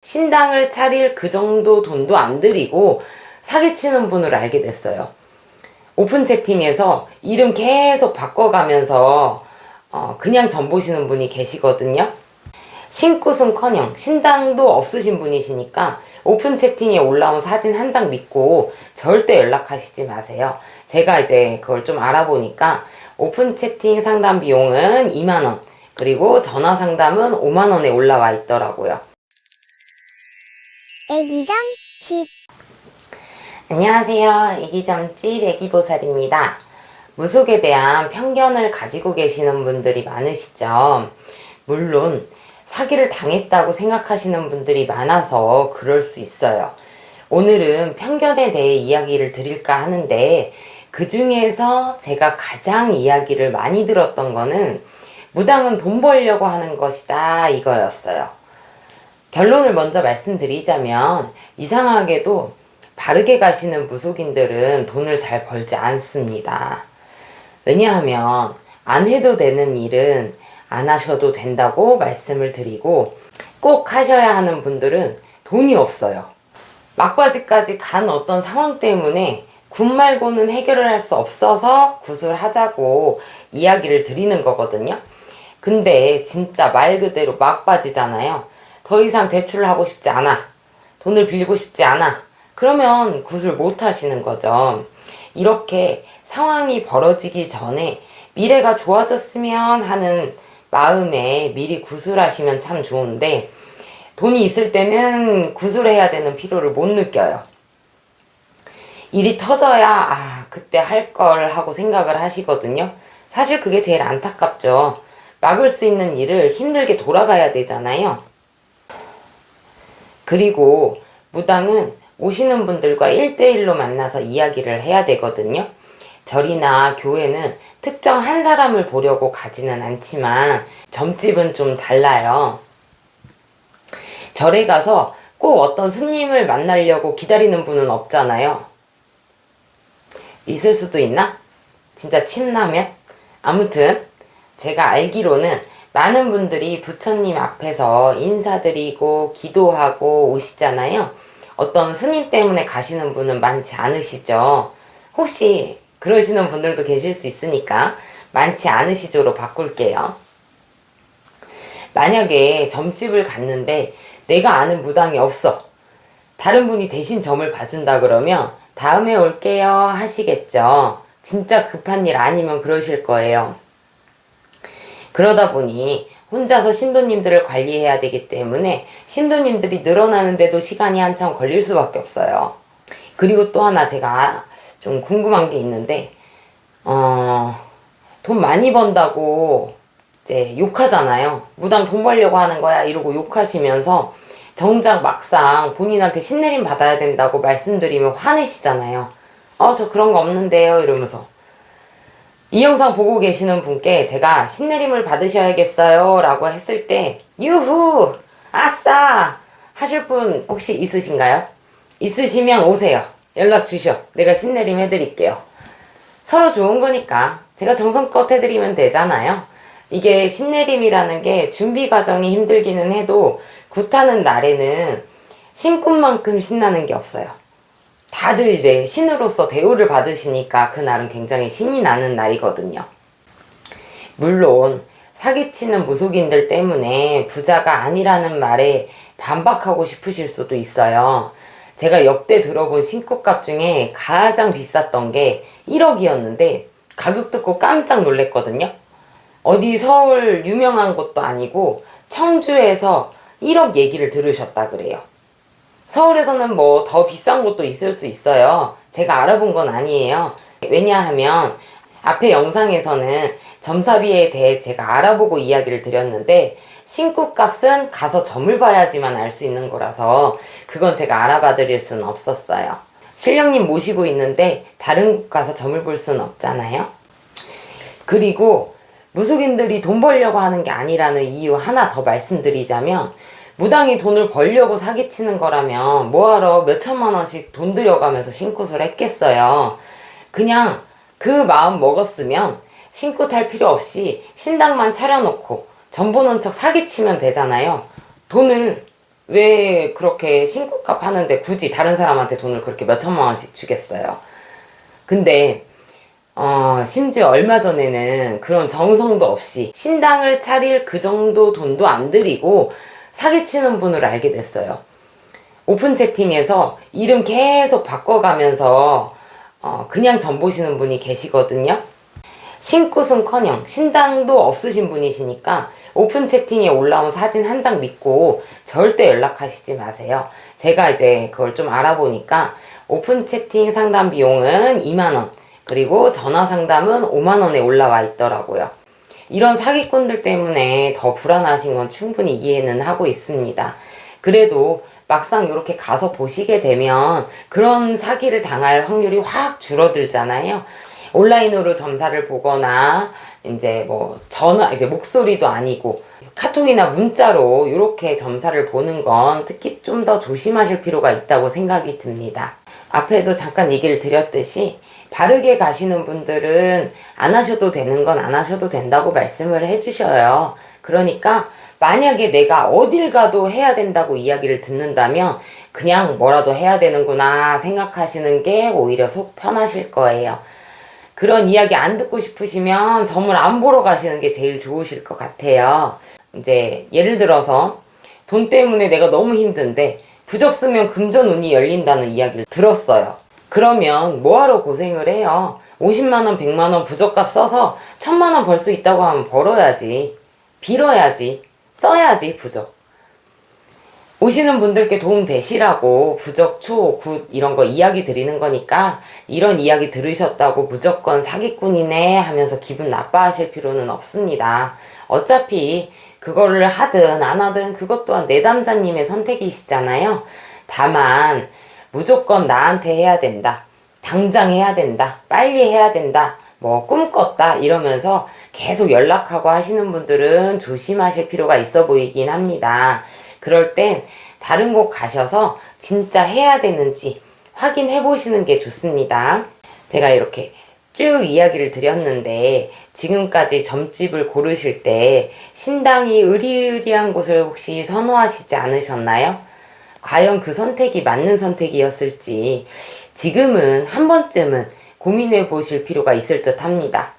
신당을 차릴 그 정도 돈도 안 들이고 사기치는 분을 알게 됐어요. 오픈 채팅에서 이름 계속 바꿔가면서 그냥 전 보시는 분이 계시거든요. 신굿은커녕 신당도 없으신 분이시니까 오픈 채팅에 올라온 사진 한 장 믿고 절대 연락하시지 마세요. 제가 이제 그걸 좀 알아보니까 오픈 채팅 상담 비용은 2만원, 그리고 전화 상담은 5만원에 올라와 있더라고요. 애기점집. 안녕하세요. 애기점집 애기보살입니다. 무속에 대한 편견을 가지고 계시는 분들이 많으시죠. 물론 사기를 당했다고 생각하시는 분들이 많아서 그럴 수 있어요. 오늘은 편견에 대해 이야기를 드릴까 하는데, 그 중에서 제가 가장 이야기를 많이 들었던 거는 무당은 돈 벌려고 하는 것이다 이거였어요. 결론을 먼저 말씀드리자면, 이상하게도 바르게 가시는 무속인들은 돈을 잘 벌지 않습니다. 왜냐하면 안 해도 되는 일은 안 하셔도 된다고 말씀을 드리고, 꼭 하셔야 하는 분들은 돈이 없어요. 막바지까지 간 어떤 상황 때문에 굿 말고는 해결을 할 수 없어서 굿을 하자고 이야기를 드리는 거거든요. 근데 진짜 말 그대로 막바지잖아요. 더 이상 대출을 하고 싶지 않아, 돈을 빌리고 싶지 않아, 그러면 굿을 못 하시는 거죠. 이렇게 상황이 벌어지기 전에 미래가 좋아졌으면 하는 마음에 미리 굿을 하시면 참 좋은데, 돈이 있을 때는 굿을 해야 되는 필요를 못 느껴요. 일이 터져야 그때 할 걸 하고 생각을 하시거든요. 사실 그게 제일 안타깝죠. 막을 수 있는 일을 힘들게 돌아가야 되잖아요. 그리고 무당은 오시는 분들과 1대1로 만나서 이야기를 해야 되거든요. 절이나 교회는 특정 한 사람을 보려고 가지는 않지만 점집은 좀 달라요. 절에 가서 꼭 어떤 스님을 만나려고 기다리는 분은 없잖아요. 있을 수도 있나? 진짜 침나면? 아무튼 제가 알기로는 많은 분들이 부처님 앞에서 인사드리고 기도하고 오시잖아요. 어떤 스님 때문에 가시는 분은 많지 않으시죠. 혹시 그러시는 분들도 계실 수 있으니까 많지 않으시죠로 바꿀게요. 만약에 점집을 갔는데 내가 아는 무당이 없어, 다른 분이 대신 점을 봐준다 그러면 다음에 올게요 하시겠죠. 진짜 급한 일 아니면 그러실 거예요. 그러다 보니 혼자서 신도님들을 관리해야 되기 때문에 신도님들이 늘어나는데도 시간이 한참 걸릴 수밖에 없어요. 그리고 또 하나 제가 좀 궁금한 게 있는데, 돈 많이 번다고 이제 욕하잖아요. 무당 돈 벌려고 하는 거야 이러고 욕하시면서 정작 막상 본인한테 신내림 받아야 된다고 말씀드리면 화내시잖아요. 저 그런 거 없는데요 이러면서. 이 영상 보고 계시는 분께 제가 신내림을 받으셔야겠어요 라고 했을 때 유후 아싸 하실 분 혹시 있으신가요? 있으시면 오세요. 연락 주셔. 내가 신내림 해드릴게요. 서로 좋은 거니까 제가 정성껏 해드리면 되잖아요. 이게 신내림이라는 게 준비 과정이 힘들기는 해도 굿하는 날에는 신꾼만큼 신나는 게 없어요. 다들 이제 신으로서 대우를 받으시니까 그날은 굉장히 신이 나는 날이거든요. 물론 사기치는 무속인들 때문에 부자가 아니라는 말에 반박하고 싶으실 수도 있어요. 제가 역대 들어본 신꽃값 중에 가장 비쌌던 게 1억이었는데 가격 듣고 깜짝 놀랐거든요. 어디 서울 유명한 곳도 아니고 청주에서 1억 얘기를 들으셨다 그래요. 서울에서는 뭐 더 비싼 곳도 있을 수 있어요. 제가 알아본 건 아니에요. 왜냐하면 앞에 영상에서는 점사비에 대해 제가 알아보고 이야기를 드렸는데, 신굿값은 가서 점을 봐야지만 알 수 있는 거라서 그건 제가 알아봐 드릴 수는 없었어요. 신령님 모시고 있는데 다른 곳 가서 점을 볼 수는 없잖아요. 그리고 무속인들이 돈 벌려고 하는 게 아니라는 이유 하나 더 말씀드리자면, 무당이 돈을 벌려고 사기치는 거라면 뭐하러 몇천만 원씩 돈 들여가면서 신굿을 했겠어요. 그냥 그 마음 먹었으면 신굿 할 필요 없이 신당만 차려놓고 점 보는 척 사기치면 되잖아요. 돈을 왜 그렇게 신고값 하는데 굳이 다른 사람한테 돈을 그렇게 몇 천만 원씩 주겠어요. 근데 심지어 얼마 전에는 그런 정성도 없이 신당을 차릴 그 정도 돈도 안 들이고 사기치는 분을 알게 됐어요. 오픈 채팅에서 이름 계속 바꿔가면서 그냥 전 보시는 분이 계시거든요. 신굿은커녕 신당도 없으신 분이시니까 오픈 채팅에 올라온 사진 한 장 믿고 절대 연락하시지 마세요. 제가 이제 그걸 좀 알아보니까 오픈 채팅 상담 비용은 2만원, 그리고 전화 상담은 5만원에 올라와 있더라고요. 이런 사기꾼들 때문에 더 불안하신 건 충분히 이해는 하고 있습니다. 그래도 막상 이렇게 가서 보시게 되면 그런 사기를 당할 확률이 확 줄어들잖아요. 온라인으로 점사를 보거나 이제 뭐 전화, 이제 목소리도 아니고 카톡이나 문자로 이렇게 점사를 보는 건 특히 좀 더 조심하실 필요가 있다고 생각이 듭니다. 앞에도 잠깐 얘기를 드렸듯이 바르게 가시는 분들은 안 하셔도 되는 건 안 하셔도 된다고 말씀을 해주셔요. 그러니까 만약에 내가 어딜 가도 해야 된다고 이야기를 듣는다면 그냥 뭐라도 해야 되는구나 생각하시는 게 오히려 속 편하실 거예요. 그런 이야기 안 듣고 싶으시면 점을 안 보러 가시는 게 제일 좋으실 것 같아요. 이제 예를 들어서 돈 때문에 내가 너무 힘든데 부적 쓰면 금전운이 열린다는 이야기를 들었어요. 그러면 뭐하러 고생을 해요? 50만원, 100만원 부적값 써서 1000만원 벌 수 있다고 하면 벌어야지. 빌어야지. 써야지 부적. 오시는 분들께 도움 되시라고 부적, 초, 굿 이런 거 이야기 드리는 거니까 이런 이야기 들으셨다고 무조건 사기꾼이네 하면서 기분 나빠하실 필요는 없습니다. 어차피 그거를 하든 안 하든 그것 또한 내담자님의 선택이시잖아요. 다만 무조건 나한테 해야 된다, 당장 해야 된다, 빨리 해야 된다, 뭐 꿈꿨다 이러면서 계속 연락하고 하시는 분들은 조심하실 필요가 있어 보이긴 합니다. 그럴 땐 다른 곳 가셔서 진짜 해야 되는지 확인해 보시는 게 좋습니다. 제가 이렇게 쭉 이야기를 드렸는데 지금까지 점집을 고르실 때 신당이 으리으리한 곳을 혹시 선호하시지 않으셨나요? 과연 그 선택이 맞는 선택이었을지 지금은 한 번쯤은 고민해 보실 필요가 있을 듯 합니다.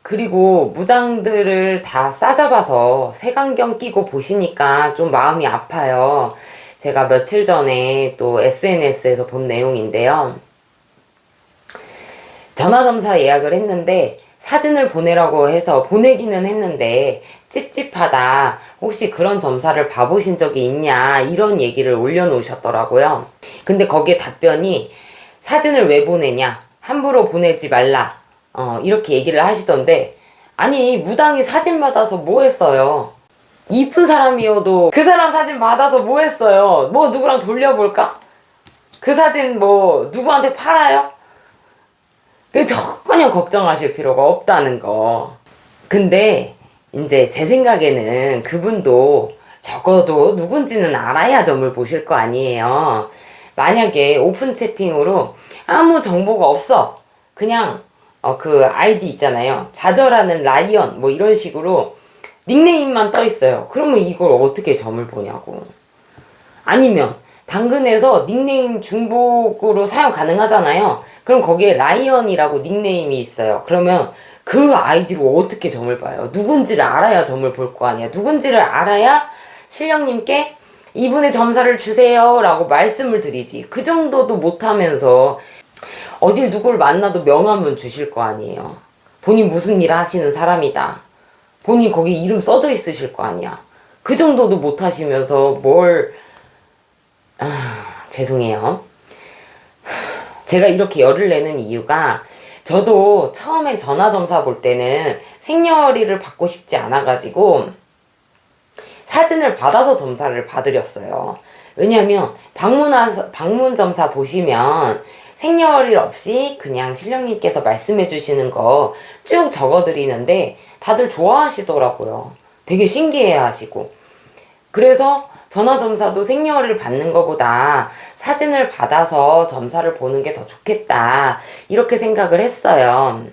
그리고 무당들을 다 싸잡아서 색안경 끼고 보시니까 좀 마음이 아파요. 제가 며칠 전에 또 SNS에서 본 내용인데요. 전화점사 예약을 했는데 사진을 보내라고 해서 보내기는 했는데 찝찝하다, 혹시 그런 점사를 봐보신 적이 있냐 이런 얘기를 올려놓으셨더라고요. 근데 거기에 답변이 사진을 왜 보내냐, 함부로 보내지 말라, 이렇게 얘기를 하시던데, 아니 무당이 사진 받아서 뭐 했어요? 이쁜 사람이어도 그 사람 사진 받아서 뭐 했어요? 뭐 누구랑 돌려볼까? 그 사진 뭐 누구한테 팔아요? 근데 전혀 걱정하실 필요가 없다는 거. 근데 이제 제 생각에는 그분도 적어도 누군지는 알아야 점을 보실 거 아니에요. 만약에 오픈 채팅으로 아무 정보가 없어, 그냥 그 아이디 있잖아요, 좌절하는 라이언 뭐 이런 식으로 닉네임만 떠 있어요. 그러면 이걸 어떻게 점을 보냐고. 아니면 당근에서 닉네임 중복으로 사용 가능하잖아요. 그럼 거기에 라이언이라고 닉네임이 있어요. 그러면 그 아이디로 어떻게 점을 봐요? 누군지를 알아야 점을 볼 거 아니야. 누군지를 알아야 신령님께 이분의 점사를 주세요 라고 말씀을 드리지. 그 정도도 못하면서 어딜 누굴 만나도 명함은 주실 거 아니에요. 본인 무슨 일 하시는 사람이다, 본인 거기 이름 써져 있으실 거 아니야. 그 정도도 못하시면서 뭘... 죄송해요. 제가 이렇게 열을 내는 이유가, 저도 처음엔 전화점사 볼 때는 생년월일을 받고 싶지 않아가지고 사진을 받아서 점사를 받으렸어요. 왜냐면 방문 점사 보시면 생년월일 없이 그냥 신령님께서 말씀해 주시는 거 쭉 적어드리는데 다들 좋아하시더라고요. 되게 신기해 하시고. 그래서 전화점사도 생년월일 받는 것보다 사진을 받아서 점사를 보는 게 더 좋겠다, 이렇게 생각을 했어요.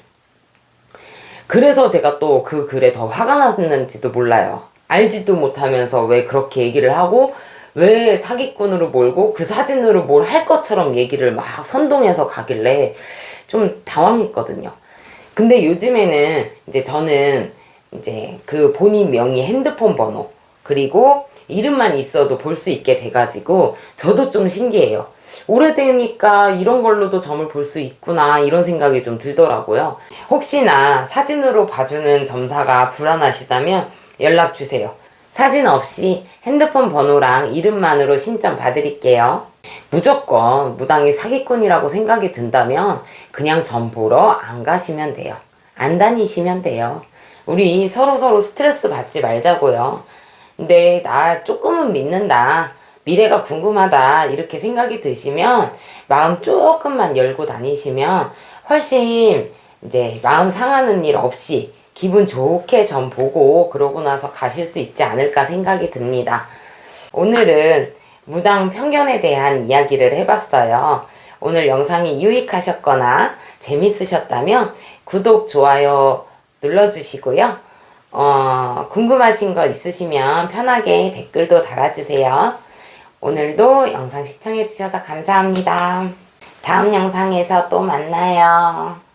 그래서 제가 또 그 글에 더 화가 났는지도 몰라요. 알지도 못하면서 왜 그렇게 얘기를 하고 왜 사기꾼으로 몰고 그 사진으로 뭘 할 것처럼 얘기를 막 선동해서 가길래 좀 당황했거든요. 근데 요즘에는 이제 저는 이제 그 본인 명의 핸드폰 번호 그리고 이름만 있어도 볼 수 있게 돼가지고 저도 좀 신기해요. 오래되니까 이런 걸로도 점을 볼 수 있구나 이런 생각이 좀 들더라고요. 혹시나 사진으로 봐주는 점사가 불안하시다면 연락 주세요. 사진 없이 핸드폰 번호랑 이름만으로 신점 봐드릴게요. 무조건 무당이 사기꾼이라고 생각이 든다면 그냥 점 보러 안 가시면 돼요. 안 다니시면 돼요. 우리 서로서로 스트레스 받지 말자고요. 근데 나 조금은 믿는다. 미래가 궁금하다. 이렇게 생각이 드시면 마음 조금만 열고 다니시면 훨씬 이제 마음 상하는 일 없이 기분 좋게 점 보고 그러고 나서 가실 수 있지 않을까 생각이 듭니다. 오늘은 무당 편견에 대한 이야기를 해봤어요. 오늘 영상이 유익하셨거나 재밌으셨다면 구독, 좋아요 눌러주시고요. 궁금하신 거 있으시면 편하게 댓글도 달아주세요. 오늘도 영상 시청해주셔서 감사합니다. 다음 영상에서 또 만나요.